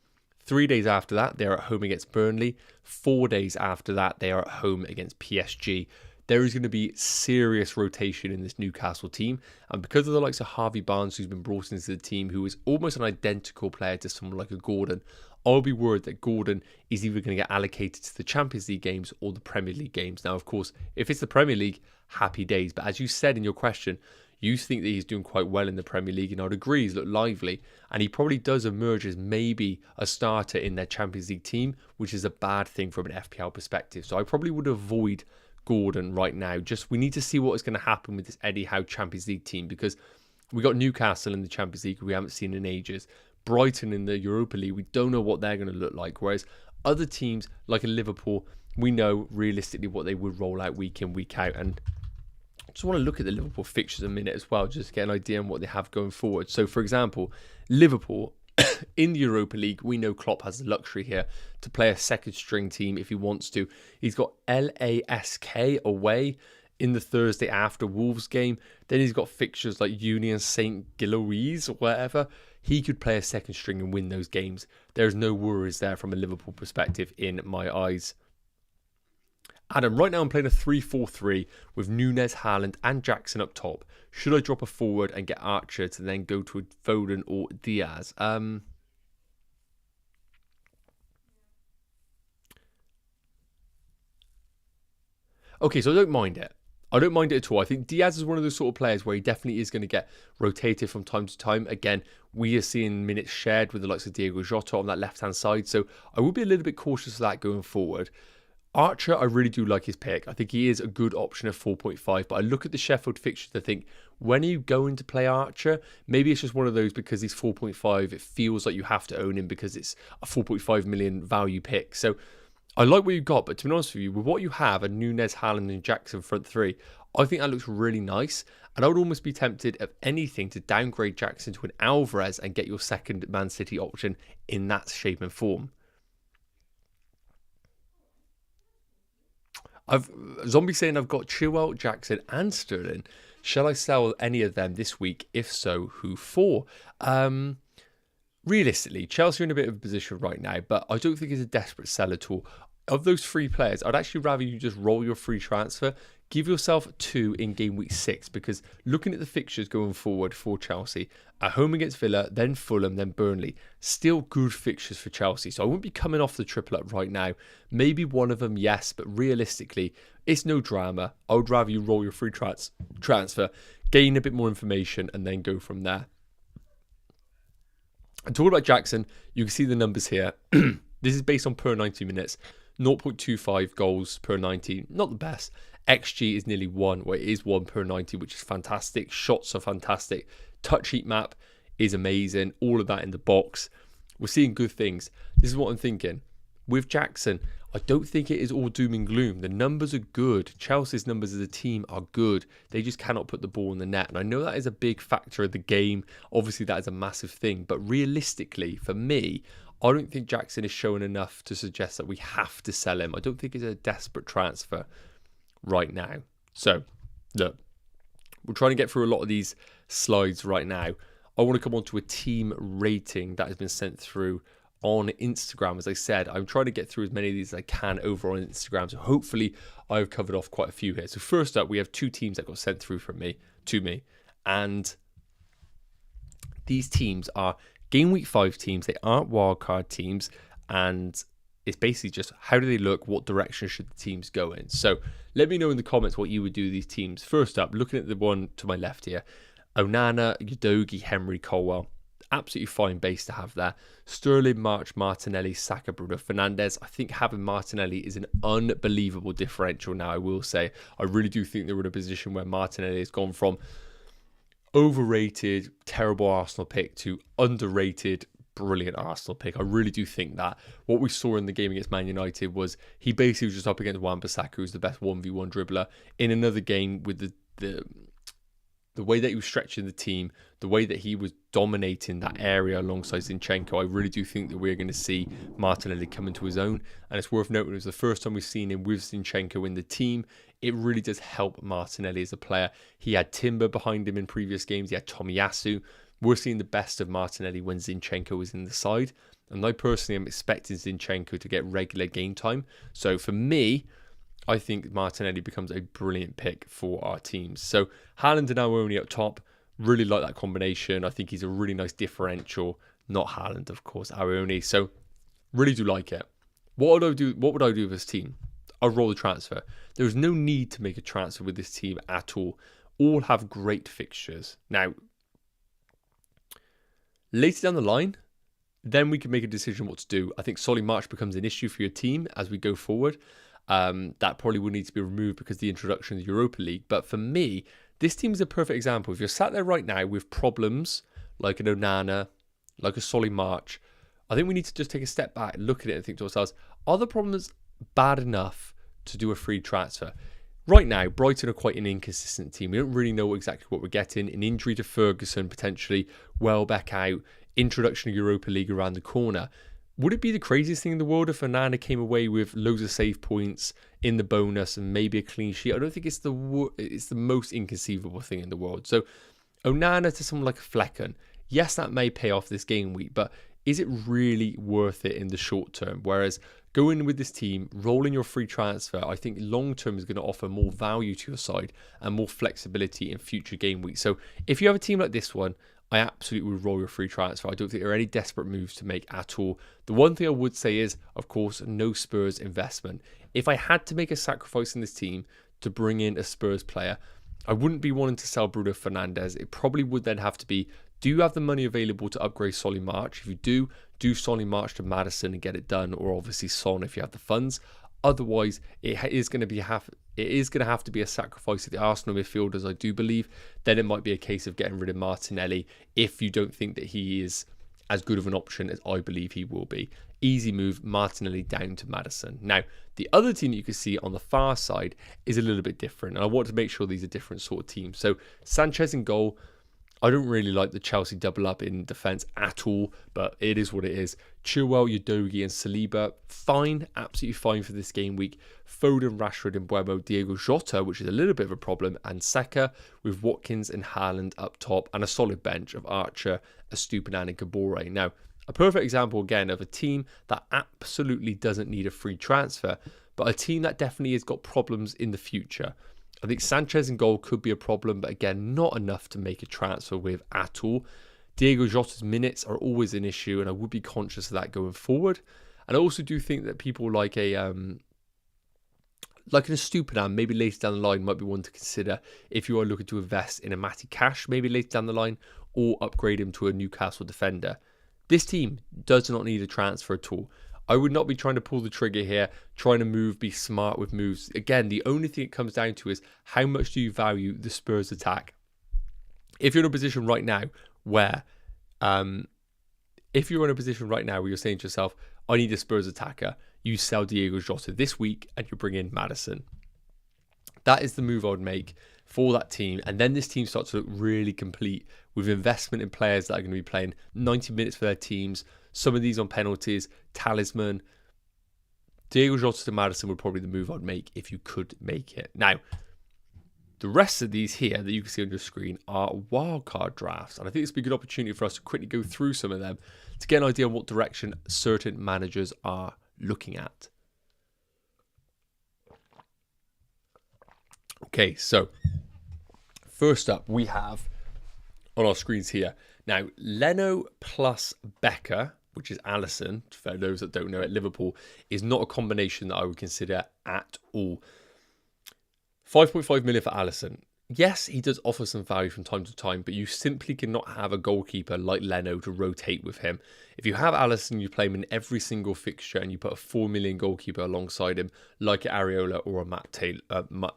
3 days after that, they're at home against Burnley. 4 days after that, they are at home against PSG. There is going to be serious rotation in this Newcastle team. And because of the likes of Harvey Barnes, who's been brought into the team, who is almost an identical player to someone like a Gordon, I'll be worried that Gordon is either going to get allocated to the Champions League games or the Premier League games. Now, of course, if it's the Premier League, happy days. But as you said in your question, you think that he's doing quite well in the Premier League, and I'd agree, he's looked lively. And he probably does emerge as maybe a starter in their Champions League team, which is a bad thing from an FPL perspective. So I probably would avoid Gordon right now. Just we need to see what is going to happen with this Eddie Howe Champions League team, because we got Newcastle in the Champions League we haven't seen in ages. Brighton in the Europa League, we don't know what they're going to look like. Whereas other teams like a Liverpool, we know realistically what they would roll out week in, week out. And I just want to look at the Liverpool fixtures a minute as well, just to get an idea on what they have going forward. So, for example, Liverpool in the Europa League, we know Klopp has the luxury here to play a second string team if he wants to. He's got LASK away in the Thursday after Wolves game. Then he's got fixtures like Union St. Gilloise or whatever. He could play a second string and win those games. There's no worries there from a Liverpool perspective in my eyes. Adam, right now I'm playing a 3-4-3 with Nunez, Haaland and Jackson up top. Should I drop a forward and get Archer to then go to a Foden or Diaz? Okay, so I don't mind it. I don't mind it at all. I think Diaz is one of those sort of players where he definitely is going to get rotated from time to time. Again, we are seeing minutes shared with the likes of Diego Jota on that left-hand side. So I will be a little bit cautious of that going forward. Archer, I really do like his pick. I think he is a good option at 4.5. But I look at the Sheffield fixture to think, when are you going to play Archer? Maybe it's just one of those because he's 4.5. It feels like you have to own him because it's a 4.5 million value pick. So I like what you've got, but to be honest with you, with what you have, a Nunez, Haaland and Jackson front three, I think that looks really nice. And I would almost be tempted, of anything, to downgrade Jackson to an Alvarez and get your second Man City option in that shape and form. Zombie saying I've got Chilwell, Jackson and Sterling. Shall I sell any of them this week? If so, who for? Realistically, Chelsea are in a bit of a position right now, but I don't think it's a desperate sell at all. Of those 3 players, I'd actually rather you just roll your free transfer. Give yourself 2 in game week 6, because looking at the fixtures going forward for Chelsea, at home against Villa, then Fulham, then Burnley, still good fixtures for Chelsea. So I wouldn't be coming off the triple up right now. Maybe one of them, yes, but realistically, it's no drama. I would rather you roll your free transfer, gain a bit more information, and then go from there. And talking about Jackson, you can see the numbers here. This is based on per 90 minutes. 0.25 goals per 90, not the best. XG is nearly 1, well, it is 1 per 90, which is fantastic. Shots are fantastic. Touch heat map is amazing. All of that in the box. We're seeing good things. This is what I'm thinking. With Jackson, I don't think it is all doom and gloom. The numbers are good. Chelsea's numbers as a team are good. They just cannot put the ball in the net. And I know that is a big factor of the game. Obviously, that is a massive thing. But realistically, for me, I don't think Jackson is showing enough to suggest that we have to sell him. I don't think it's a desperate transfer right now. So, look, we're trying to get through a lot of these slides right now. I want to come on to a team rating that has been sent through on Instagram. As I said, I'm trying to get through as many of these as I can over on Instagram. So hopefully I've covered off quite a few here. So first up, we have 2 teams that got sent through from me to me. And these teams are Game Week 5 teams. They aren't wildcard teams. And it's basically just how do they look? What direction should the teams go in? So let me know in the comments what you would do with these teams. First up, looking at the one to my left here. Onana, Udogie, Henry, Colwell. Absolutely fine base to have there. Sterling, March, Martinelli, Saka, Bruno Fernandes. I think having Martinelli is an unbelievable differential now, I will say. I really do think they're in a position where Martinelli has gone from overrated, terrible Arsenal pick to underrated, brilliant Arsenal pick. I really do think that. What we saw in the game against Man United was he basically was just up against Wan-Bissaka, who's the best 1v1 dribbler. In another game with the way that he was stretching the team, the way that he was dominating that area alongside Zinchenko, I really do think that we're going to see Martinelli come into his own. And it's worth noting, it was the first time we've seen him with Zinchenko in the team. It really does help Martinelli as a player. He had Timber behind him in previous games. He had Tomiyasu. We're seeing the best of Martinelli when Zinchenko is in the side. And I personally am expecting Zinchenko to get regular game time. So for me, I think Martinelli becomes a brilliant pick for our teams. So Haaland and Awoni up top, really like that combination. I think he's a really nice differential. Not Haaland, of course, Awoni. So really do like it. What would I do? What would I do with this team? I'll roll the transfer. There's no need to make a transfer with this team at all. All have great fixtures. Now, later down the line, then we can make a decision what to do. I think Solly March becomes an issue for your team as we go forward. That probably would need to be removed because of the introduction of the Europa League. But for me, this team is a perfect example. If you're sat there right now with problems like an Onana, like a Solly March, I think we need to just take a step back, look at it and think to ourselves, are the problems bad enough to do a free transfer? Right now, Brighton are quite an inconsistent team. We don't really know exactly what we're getting. An injury to Ferguson, potentially, Welbeck out, introduction of Europa League around the corner. Would it be the craziest thing in the world if Onana came away with loads of save points in the bonus and maybe a clean sheet? I don't think it's the most inconceivable thing in the world. So Onana to someone like a Flecken, yes, that may pay off this game week, but is it really worth it in the short term? Whereas going with this team, rolling your free transfer, I think long term is going to offer more value to your side and more flexibility in future game weeks. So if you have a team like this one, I absolutely would roll your free transfer. I don't think there are any desperate moves to make at all. The one thing I would say is, of course, no Spurs investment. If I had to make a sacrifice in this team to bring in a Spurs player, I wouldn't be wanting to sell Bruno Fernandes. It probably would then have to be, do you have the money available to upgrade Solly March? If you do Solly March to Maddison and get it done, or obviously Son if you have the funds. Otherwise, it is going to have to be a sacrifice of the Arsenal midfielders, I do believe. Then it might be a case of getting rid of Martinelli if you don't think that he is as good of an option as I believe he will be. Easy move, Martinelli down to Maddison. Now, the other team that you can see on the far side is a little bit different. And I want to make sure these are different sort of teams. So Sanchez in goal. I don't really like the Chelsea double up in defence at all, but it is what it is. Chilwell, Udogie and Saliba, fine, absolutely fine for this game week. Foden, Rashford and Mbeumo, Diego Jota, which is a little bit of a problem, and Saka with Watkins and Haaland up top, and a solid bench of Archer, Estupiñán and Kabore. Now, a perfect example again of a team that absolutely doesn't need a free transfer, but a team that definitely has got problems in the future. I think Sanchez in goal could be a problem, but again, not enough to make a transfer with at all. Diego Jota's minutes are always an issue, and I would be conscious of that going forward. And I also do think that people like an Estupiñán, maybe later down the line, might be one to consider if you are looking to invest in a Matty Cash, maybe later down the line, or upgrade him to a Newcastle defender. This team does not need a transfer at all. I would not be trying to pull the trigger here, trying to be smart with moves. Again, the only thing it comes down to is how much do you value the Spurs attack? If you're in a position right now where you're saying to yourself, I need a Spurs attacker, you sell Diego Jota this week and you bring in Maddison. That is the move I would make for that team. And then this team starts to look really complete with investment in players that are going to be playing 90 minutes for their teams. Some of these on penalties, talisman. Diego Jota to Maddison would probably be the move I'd make if you could make it. Now, the rest of these here that you can see on your screen are wildcard drafts. And I think this would be a good opportunity for us to quickly go through some of them to get an idea on what direction certain managers are looking at. Okay, so first up we have on our screens here. Now, Leno plus Becker, which is Alisson, for those that don't know, at Liverpool, is not a combination that I would consider at all. 5.5 million for Alisson. Yes, he does offer some value from time to time, but you simply cannot have a goalkeeper like Leno to rotate with him. If you have Alisson, you play him in every single fixture and you put a 4 million goalkeeper alongside him, like Areola or a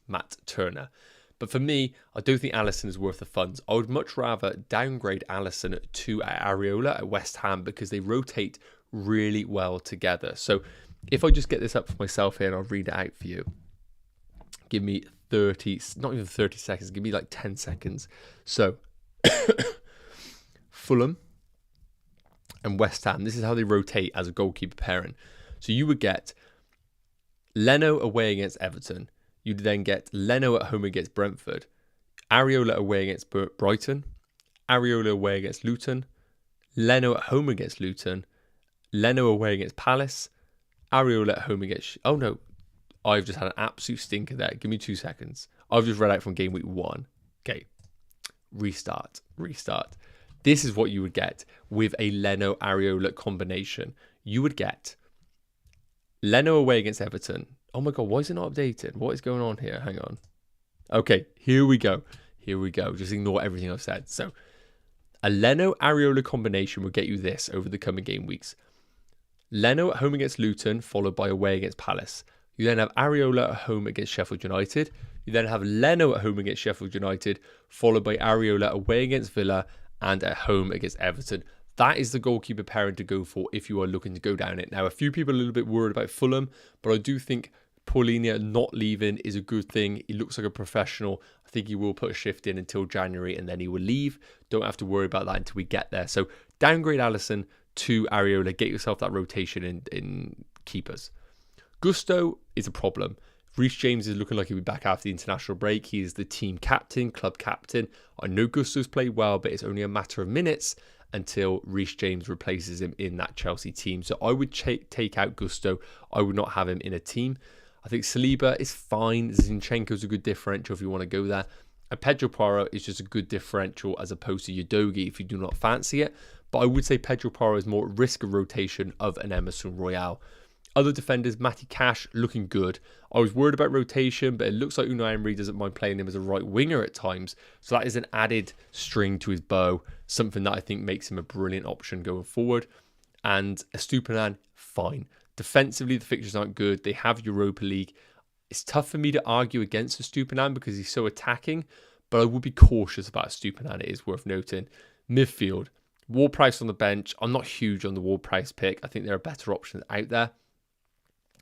Matt Turner. But for me, I don't think Alisson is worth the funds. I would much rather downgrade Alisson to Areola at West Ham because they rotate really well together. So if I just get this up for myself here and I'll read it out for you. Give me 30, not even 30 seconds, give me like 10 seconds. So Fulham and West Ham, this is how they rotate as a goalkeeper pairing. So you would get Leno away against Everton. You'd then get Leno at home against Brentford, Areola away against Brighton, Areola away against Luton, Leno at home against Luton, Leno away against Palace, Areola at home against... Oh no, I've just had an absolute stinker there. Give me 2 seconds. I've just read out from game week 1. Okay, restart. This is what you would get with a Leno-Areola combination. You would get Leno away against Everton. Oh my God, why is it not updated? What is going on here? Hang on. Okay, here we go. Just ignore everything I've said. So, a Leno-Areola combination will get you this over the coming game weeks. Leno at home against Luton, followed by away against Palace. You then have Areola at home against Sheffield United. You then have Leno at home against Sheffield United, followed by Areola away against Villa and at home against Everton. That is the goalkeeper pairing to go for if you are looking to go down it. Now, a few people are a little bit worried about Fulham, but I do think Paulinho not leaving is a good thing. He looks like a professional. I think he will put a shift in until January and then he will leave. Don't have to worry about that until we get there. So downgrade Alisson to Areola. Get yourself that rotation in keepers. Gusto is a problem. Reece James is looking like he'll be back after the international break. He is the team captain, club captain. I know Gusto's played well, but it's only a matter of minutes until Reece James replaces him in that Chelsea team. So I would take out Gusto. I would not have him in a team. I think Saliba is fine. Zinchenko's a good differential if you want to go there. And Pedro Porro is just a good differential as opposed to Udogie if you do not fancy it. But I would say Pedro Porro is more at risk of rotation of an Emerson Royale. Other defenders, Matty Cash, looking good. I was worried about rotation, but it looks like Unai Emery doesn't mind playing him as a right winger at times. So that is an added string to his bow, something that I think makes him a brilliant option going forward. And Estupiñán, fine. Defensively, the fixtures aren't good. They have Europa League. It's tough for me to argue against Estupiñán because he's so attacking, but I would be cautious about Estupiñán, it is worth noting. Midfield, Ward-Prowse on the bench. I'm not huge on the Ward-Prowse pick. I think there are better options out there.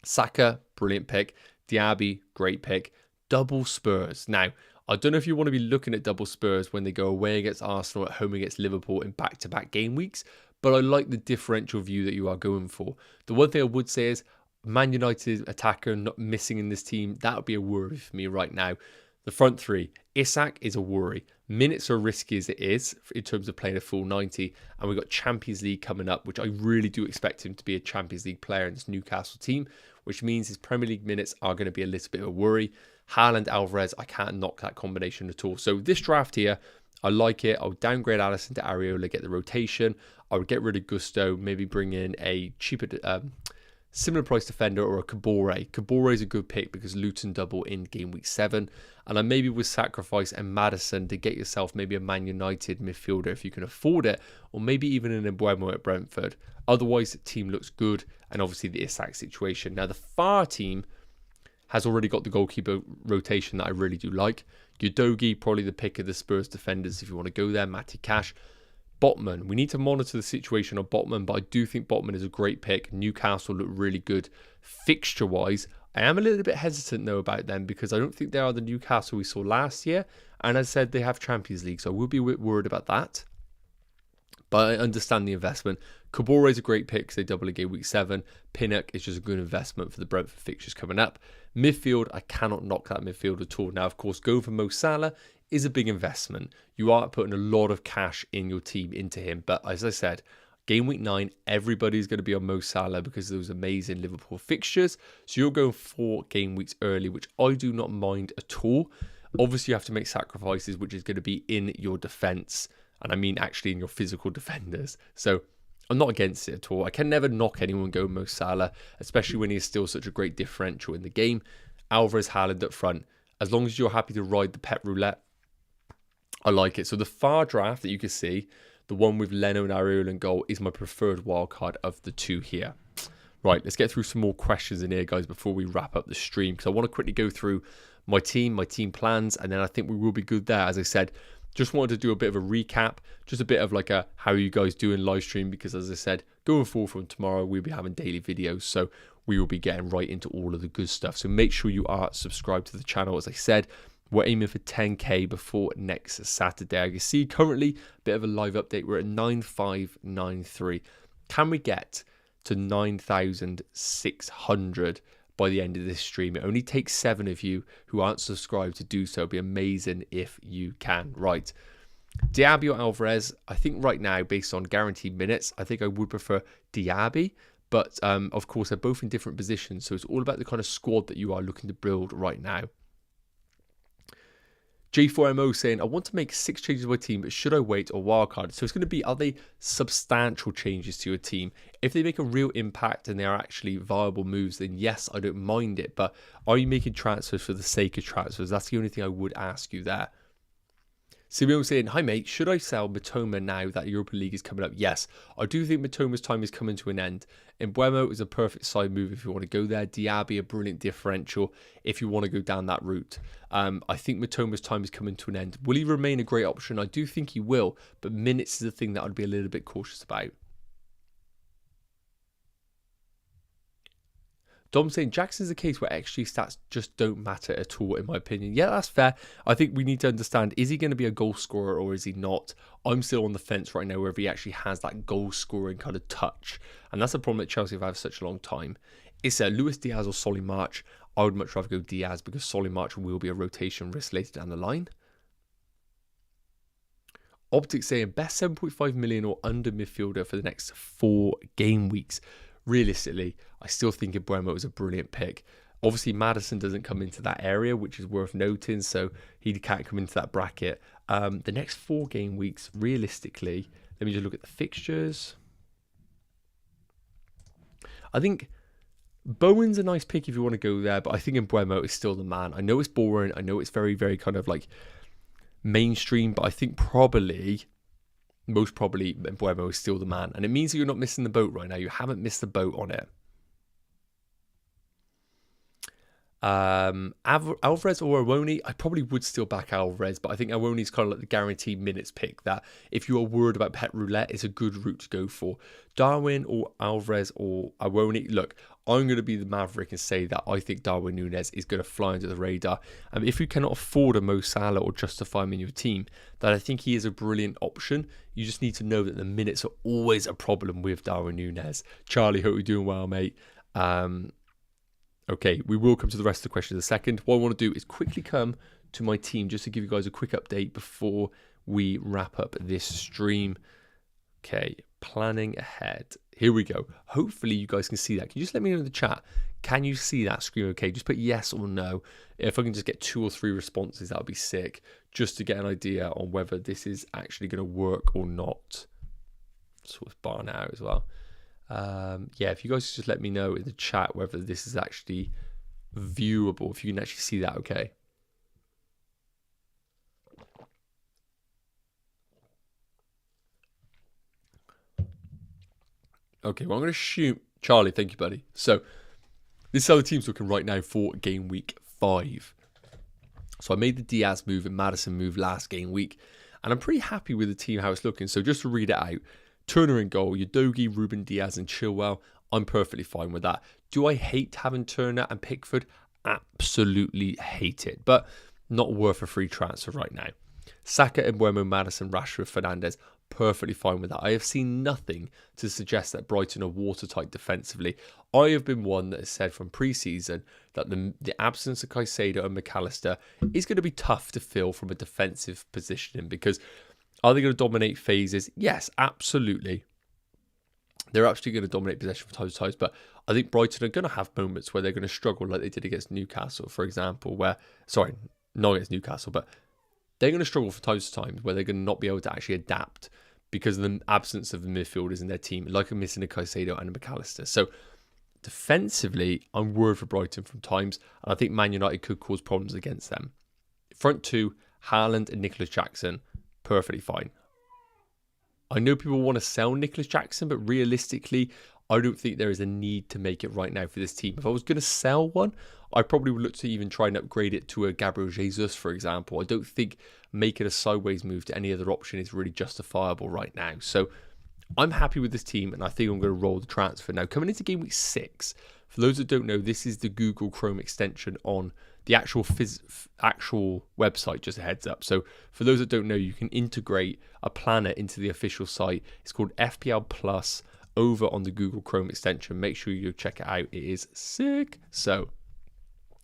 Saka, brilliant pick. Diaby, great pick. Double Spurs. Now, I don't know if you want to be looking at double Spurs when they go away against Arsenal, at home against Liverpool in back-to-back game weeks, but I like the differential view that you are going for. The one thing I would say is Man United attacker not missing in this team. That would be a worry for me right now. The front three, Isak is a worry. Minutes are risky as it is in terms of playing a full 90. And we've got Champions League coming up, which I really do expect him to be a Champions League player in this Newcastle team, which means his Premier League minutes are going to be a little bit of a worry. Haaland, Alvarez, I can't knock that combination at all. So this draft here, I like it. I would downgrade Alisson to Areola, get the rotation. I would get rid of Gusto, maybe bring in a cheaper, similar price defender or a Kabore. Kabore is a good pick because Luton double in game week 7. And I maybe would sacrifice a Maddison to get yourself maybe a Man United midfielder if you can afford it, or maybe even an Mbeumo at Brentford. Otherwise, the team looks good, and obviously the Isak situation. Now, the far team has already got the goalkeeper rotation that I really do like. Udogie, probably the pick of the Spurs defenders if you want to go there. Matty Cash. Botman, we need to monitor the situation of Botman, but I do think Botman is a great pick. Newcastle look really good fixture-wise. I am a little bit hesitant, though, about them because I don't think they are the Newcastle we saw last year. And as I said, they have Champions League, so I will be a bit worried about that. But I understand the investment. Kabore is a great pick because they double in game week 7. Pinnock is just a good investment for the Brentford fixtures coming up. Midfield, I cannot knock that midfield at all. Now, of course, going for Mo Salah is a big investment. You are putting a lot of cash in your team into him. But as I said, game week 9, everybody's going to be on Mo Salah because of those amazing Liverpool fixtures. So you're going 4 game weeks early, which I do not mind at all. Obviously, you have to make sacrifices, which is going to be in your defence. And I mean actually in your physical defenders. So I'm not against it at all. I can never knock anyone going Mo Salah, especially when he's still such a great differential in the game. Alvarez, Haaland up front. As long as you're happy to ride the pet roulette, I like it. So the far draft that you can see, the one with Leno and Areola in goal, is my preferred wildcard of the 2 here. Right, let's get through some more questions in here, guys, before we wrap up the stream. Because I want to quickly go through my team plans, and then I think we will be good there. As I said, just wanted to do a bit of a recap, just a bit of like a how are you guys doing live stream, because as I said, going forward from tomorrow, we'll be having daily videos. So we will be getting right into all of the good stuff. So make sure you are subscribed to the channel. As I said, we're aiming for 10k before next Saturday. I can see currently a bit of a live update. We're at 9593. Can we get to 9,600 by the end of this stream? It only takes 7 of you who aren't subscribed to do so. It'd be amazing if you can. Right. Diaby or Alvarez? I think right now, based on guaranteed minutes, I think I would prefer Diaby. But of course, they're both in different positions. So it's all about the kind of squad that you are looking to build right now. J4MO saying, I want to make 6 changes to my team, but should I wait or wildcard? So it's going to be, are they substantial changes to your team? If they make a real impact and they are actually viable moves, then yes, I don't mind it. But are you making transfers for the sake of transfers? That's the only thing I would ask you there. Simeon saying, hi mate, should I sell Mitoma now that Europa League is coming up? Yes, I do think Mitoma's time is coming to an end. Mbeumo is a perfect side move if you want to go there. Diaby, a brilliant differential if you want to go down that route. I think Mitoma's time is coming to an end. Will he remain a great option? I do think he will, but minutes is the thing that I'd be a little bit cautious about. Dom saying Jackson's a case where XG stats just don't matter at all, in my opinion. Yeah, that's fair. I think we need to understand, is he going to be a goal scorer or is he not? I'm still on the fence right now whether he actually has that goal scoring kind of touch. And that's the problem that Chelsea have had for such a long time. Is there Luis Diaz or Solly March? I would much rather go Diaz because Solly March will be a rotation risk later down the line. Optics saying best 7.5 million or under midfielder for the next 4 game weeks. Realistically, I still think Mbeumo is a brilliant pick. Obviously, Maddison doesn't come into that area, which is worth noting, so he can't come into that bracket. The next 4 game weeks, realistically, let me just look at the fixtures. I think Bowen's a nice pick if you want to go there, but I think Mbeumo is still the man. I know it's boring. I know it's very, very kind of like mainstream, but I think most probably Mbeumo is still the man. And it means that you're not missing the boat right now. You haven't missed the boat on it. Alvarez or Awoni, I probably would still back Alvarez, but I think Awoni is kind of like the guaranteed minutes pick that if you are worried about pet roulette, it's a good route to go for. Darwin or Alvarez or Awoni, look, I'm going to be the maverick and say that I think Darwin Núñez is going to fly under the radar. And if you cannot afford a Mo Salah or justify him in your team, then I think he is a brilliant option. You just need to know that the minutes are always a problem with Darwin Núñez. Charlie, hope you're doing well, mate. Okay, we will come to the rest of the questions in a second. What I want to do is quickly come to my team just to give you guys a quick update before we wrap up this stream. Okay, planning ahead. Here we go. Hopefully you guys can see that. Can you just let me know in the chat? Can you see that screen okay? Just put yes or no. If I can just get 2 or 3 responses, that would be sick. Just to get an idea on whether this is actually going to work or not. Sort of bar now as well. Yeah, if you guys just let me know in the chat whether this is actually viewable, if you can actually see that okay. Okay, well, I'm going to shoot Charlie. Thank you, buddy. So, this is how the team's looking right now for game week 5. So, I made the Diaz move and Maddison move last game week, and I'm pretty happy with the team, how it's looking. So, just to read it out, Turner in goal, Udogie, Ruben Diaz and Chilwell. I'm perfectly fine with that. Do I hate having Turner and Pickford? Absolutely hate it, but not worth a free transfer right now. Saka, Mbeumo, Maddison, Rashford, Fernandes, perfectly fine with that. I have seen nothing to suggest that Brighton are watertight defensively. I have been one that has said from pre-season that the absence of Caicedo and McAllister is going to be tough to fill from a defensive positioning, because are they going to dominate phases? Yes, absolutely. They're actually going to dominate possession from time to time, but I think Brighton are going to have moments where they're going to struggle like they did against Newcastle, for example, not against Newcastle, but they're going to struggle from time to time where they're going to not be able to actually adapt because of the absence of the midfielders in their team, like I'm missing a Caicedo and a McAllister. So defensively, I'm worried for Brighton from times, and I think Man United could cause problems against them. Front 2, Haaland and Nicholas Jackson, perfectly fine. I know people want to sell Nicholas Jackson, but realistically, I don't think there is a need to make it right now for this team. If I was going to sell one, I probably would look to even try and upgrade it to a Gabriel Jesus, for example. I don't think making a sideways move to any other option is really justifiable right now. So I'm happy with this team, and I think I'm going to roll the transfer. Now, coming into game week 6, for those that don't know, this is the Google Chrome extension on the actual website, just a heads up. So for those that don't know, you can integrate a planner into the official site. It's called FPL Plus over on the Google Chrome extension. Make sure you check it out. It is sick. So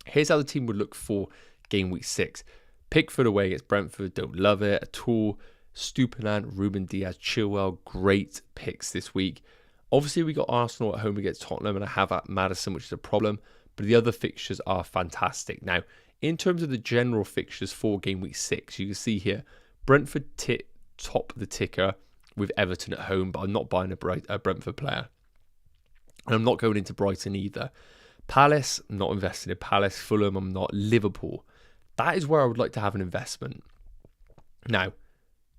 here's how the team would look for game week 6. Pickford away against Brentford. Don't love it at all. Stupinan, Ruben Diaz, Chilwell. Great picks this week. Obviously, we got Arsenal at home against Tottenham, and I have at Maddison, which is a problem. But the other fixtures are fantastic. Now, in terms of the general fixtures for game week 6, you can see here, Brentford top the ticker with Everton at home, but I'm not buying a Brentford player. And I'm not going into Brighton either. Palace, I'm not investing in Palace. Fulham, I'm not. Liverpool, that is where I would like to have an investment. Now,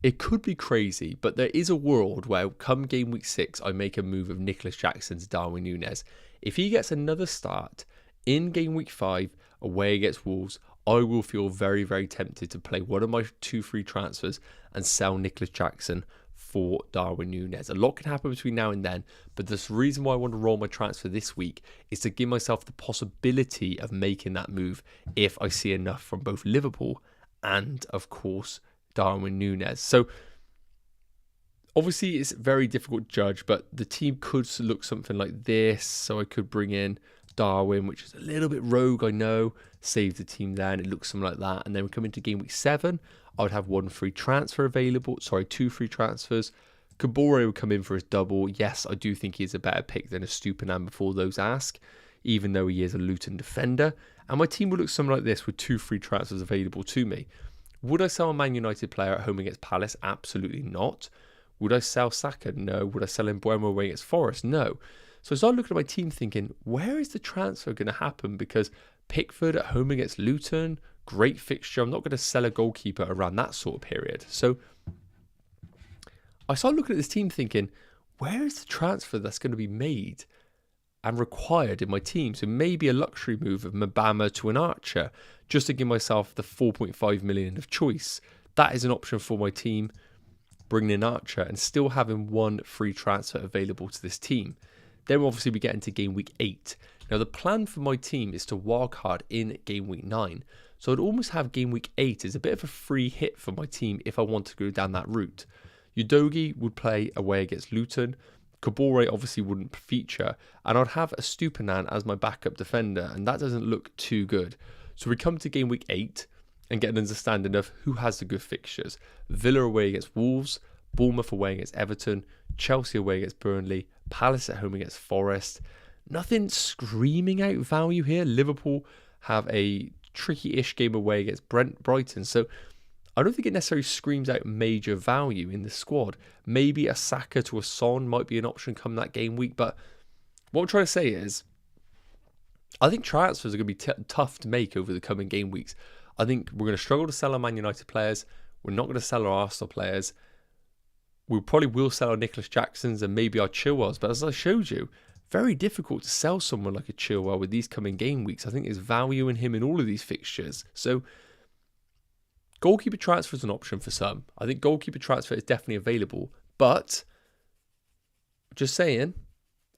it could be crazy, but there is a world where come game week 6, I make a move of Nicholas Jackson to Darwin Núñez. If he gets another start in game week 5 away against Wolves, I will feel very, very tempted to play one of my 2 free transfers and sell Nicholas Jackson for Darwin Núñez. A lot can happen between now and then, but the reason why I want to roll my transfer this week is to give myself the possibility of making that move if I see enough from both Liverpool and, of course, Darwin Núñez. So obviously it's very difficult to judge, but the team could look something like this. So I could bring in Darwin, which is a little bit rogue, I know, save the team there, and it looks something like that. And then we come into game week 7, I would have 1 free transfer available, 2 free transfers. Kabore would come in for his double. Yes, I do think he's a better pick than a Stupinan before those ask, even though he is a Luton defender. And my team would look something like this with 2 free transfers available to me. Would I sell a Man United player at home against Palace? Absolutely not. Would I sell Saka? No. Would I sell Mbeumo away against Forest? No. So I started looking at my team thinking, where is the transfer going to happen? Because Pickford at home against Luton, great fixture. I'm not going to sell a goalkeeper around that sort of period. So I started looking at this team thinking, where is the transfer that's going to be made? and required in my team. So maybe a luxury move of Mabama to an Archer, just to give myself the 4.5 million of choice. That is an option for my team, bringing in Archer and still having one free transfer available to this team. Then obviously we get into game week 8. Now the plan for my team is to wildcard in game week 9. So I'd almost have game week 8 as a bit of a free hit for my team if I want to go down that route. Udogie would play away against Luton. Kabore obviously wouldn't feature. And I'd have a Stupinan as my backup defender. And that doesn't look too good. So we come to game week 8 and get an understanding of who has the good fixtures. Villa away against Wolves. Bournemouth away against Everton. Chelsea away against Burnley. Palace at home against Forest. Nothing screaming out value here. Liverpool have a tricky-ish game away against Brighton. So I don't think it necessarily screams out major value in the squad. Maybe a Saka to a Son might be an option come that game week. But what I'm trying to say is, I think transfers are going to be tough to make over the coming game weeks. I think we're going to struggle to sell our Man United players. We're not going to sell our Arsenal players. We probably will sell our Nicholas Jacksons and maybe our Chilwells. But as I showed you, very difficult to sell someone like a Chilwell with these coming game weeks. I think there's value in him in all of these fixtures. So goalkeeper transfer is an option for some. I think goalkeeper transfer is definitely available. But just saying,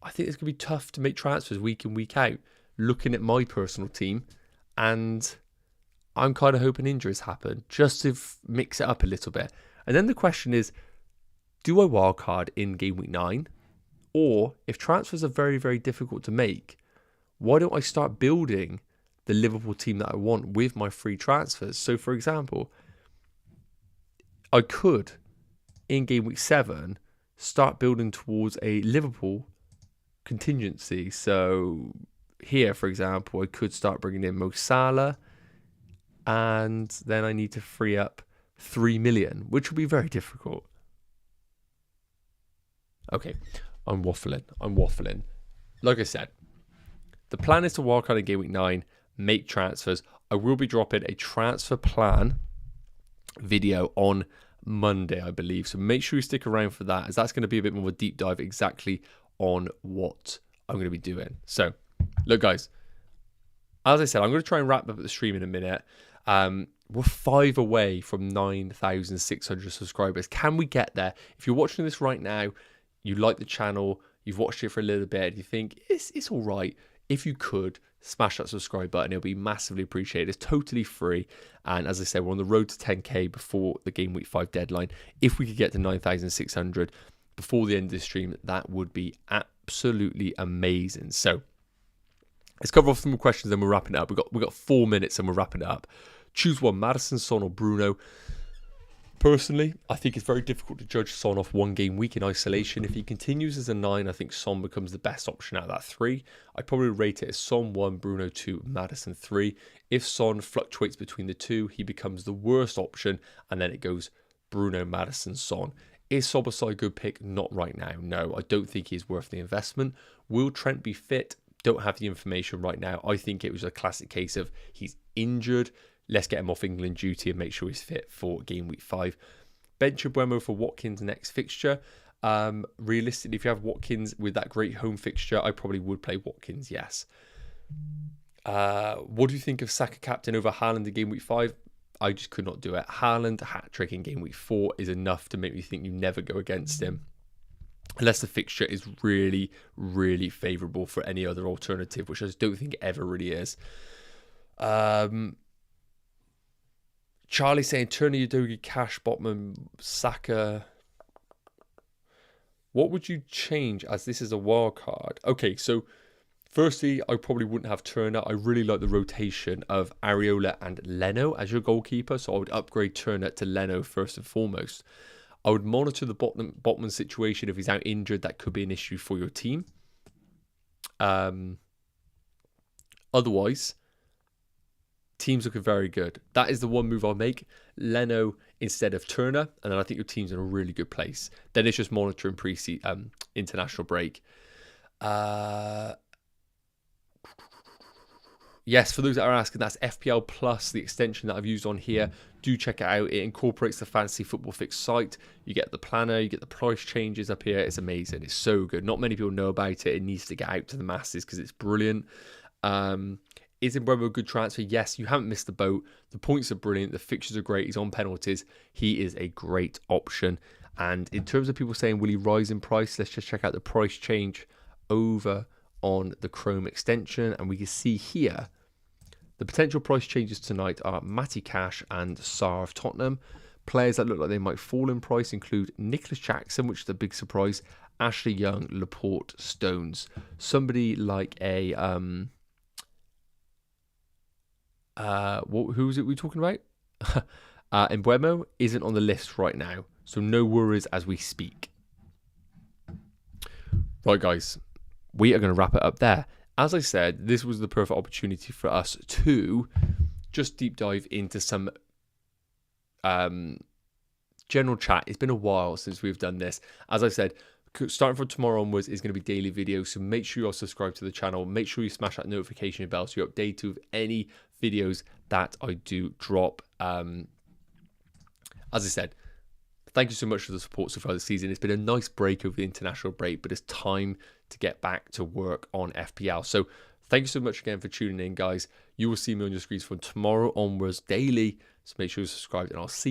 I think it's going to be tough to make transfers week in, week out. Looking at my personal team, and I'm kind of hoping injuries happen just to mix it up a little bit. And then the question is, do I wildcard in game week 9? Or if transfers are very, very difficult to make, why don't I start building the Liverpool team that I want with my free transfers? So, for example, I could, in game week 7, start building towards a Liverpool contingency. So here, for example, I could start bringing in Mo Salah, and then I need to free up 3 million, which will be very difficult. Okay, I'm waffling. Like I said, the plan is to wildcard in game week 9, make transfers. I will be dropping a transfer plan video on Monday, I believe. So make sure you stick around for that, as that's going to be a bit more of a deep dive exactly on what I'm going to be doing. So, look, guys, as I said, I'm going to try and wrap up the stream in a minute. We're 5 away from 9,600 subscribers. Can we get there? If you're watching this right now, you like the channel, you've watched it for a little bit, you think it's all right. If you could, smash that subscribe button. It'll be massively appreciated. It's totally free. And as I said, we're on the road to 10k before the game week 5 deadline. If we could get to 9,600 before the end of the stream, that would be absolutely amazing. So let's cover off some more questions, then we're wrapping it up. We've got 4 minutes and we're wrapping it up. Choose one, Maddison, Son or Bruno. Personally, I think it's very difficult to judge Son off one game week in isolation. If he continues as a 9, I think Son becomes the best option out of that 3. I'd probably rate it as Son 1, Bruno 2, Maddison 3. If Son fluctuates between the 2, he becomes the worst option, and then it goes Bruno, Maddison, Son. Is Szoboszlai a good pick? Not right now. No, I don't think he's worth the investment. Will Trent be fit? Don't have the information right now. I think it was a classic case of he's injured. Let's get him off England duty and make sure he's fit for game week 5. Bench Mbeumo for Watkins next fixture. Realistically, if you have Watkins with that great home fixture, I probably would play Watkins, yes. What do you think of Saka captain over Haaland in game week 5? I just could not do it. Haaland hat-trick in game week 4 is enough to make me think you never go against him. Unless the fixture is really, really favourable for any other alternative, which I just don't think it ever really is. Charlie saying Turner, Udogie, Cash, Botman, Saka. What would you change as this is a wild card? Okay, so firstly, I probably wouldn't have Turner. I really like the rotation of Areola and Leno as your goalkeeper, so I would upgrade Turner to Leno first and foremost. I would monitor the Botman situation. If he's out injured, that could be an issue for your team. Otherwise, team's looking very good. That is the one move I'll make. Leno instead of Turner, and then I think your team's in a really good place. Then it's just monitoring international break. yes, for those that are asking, that's FPL Plus, the extension that I've used on here. Do check it out. It incorporates the Fantasy Football Fix site. You get the planner, you get the price changes up here. It's amazing. It's so good. Not many people know about it. It needs to get out to the masses because it's brilliant. Is Mbeumo a good transfer? Yes, you haven't missed the boat. The points are brilliant. The fixtures are great. He's on penalties. He is a great option. And in terms of people saying, will he rise in price? Let's just check out the price change over on the Chrome extension. And we can see here, the potential price changes tonight are Matty Cash and Sarr of Tottenham. Players that look like they might fall in price include Nicholas Jackson, which is a big surprise, Ashley Young, Laporte, Stones. Somebody like a... who is it we're talking about? Mbeumo isn't on the list right now, so no worries as we speak. Right, guys, we are going to wrap it up there. As I said, this was the perfect opportunity for us to just deep dive into some general chat. It's been a while since we've done this. As I said, starting from tomorrow onwards is going to be daily videos, so make sure you're subscribed to the channel. Make sure you smash that notification bell so you're updated with any videos that I do drop. As I said, thank you so much for the support so far this season. It's been a nice break over the international break, but it's time to get back to work on FPL. So thank you so much again for tuning in, guys. You will see me on your screens from tomorrow onwards daily, so make sure you're subscribed, and I'll see you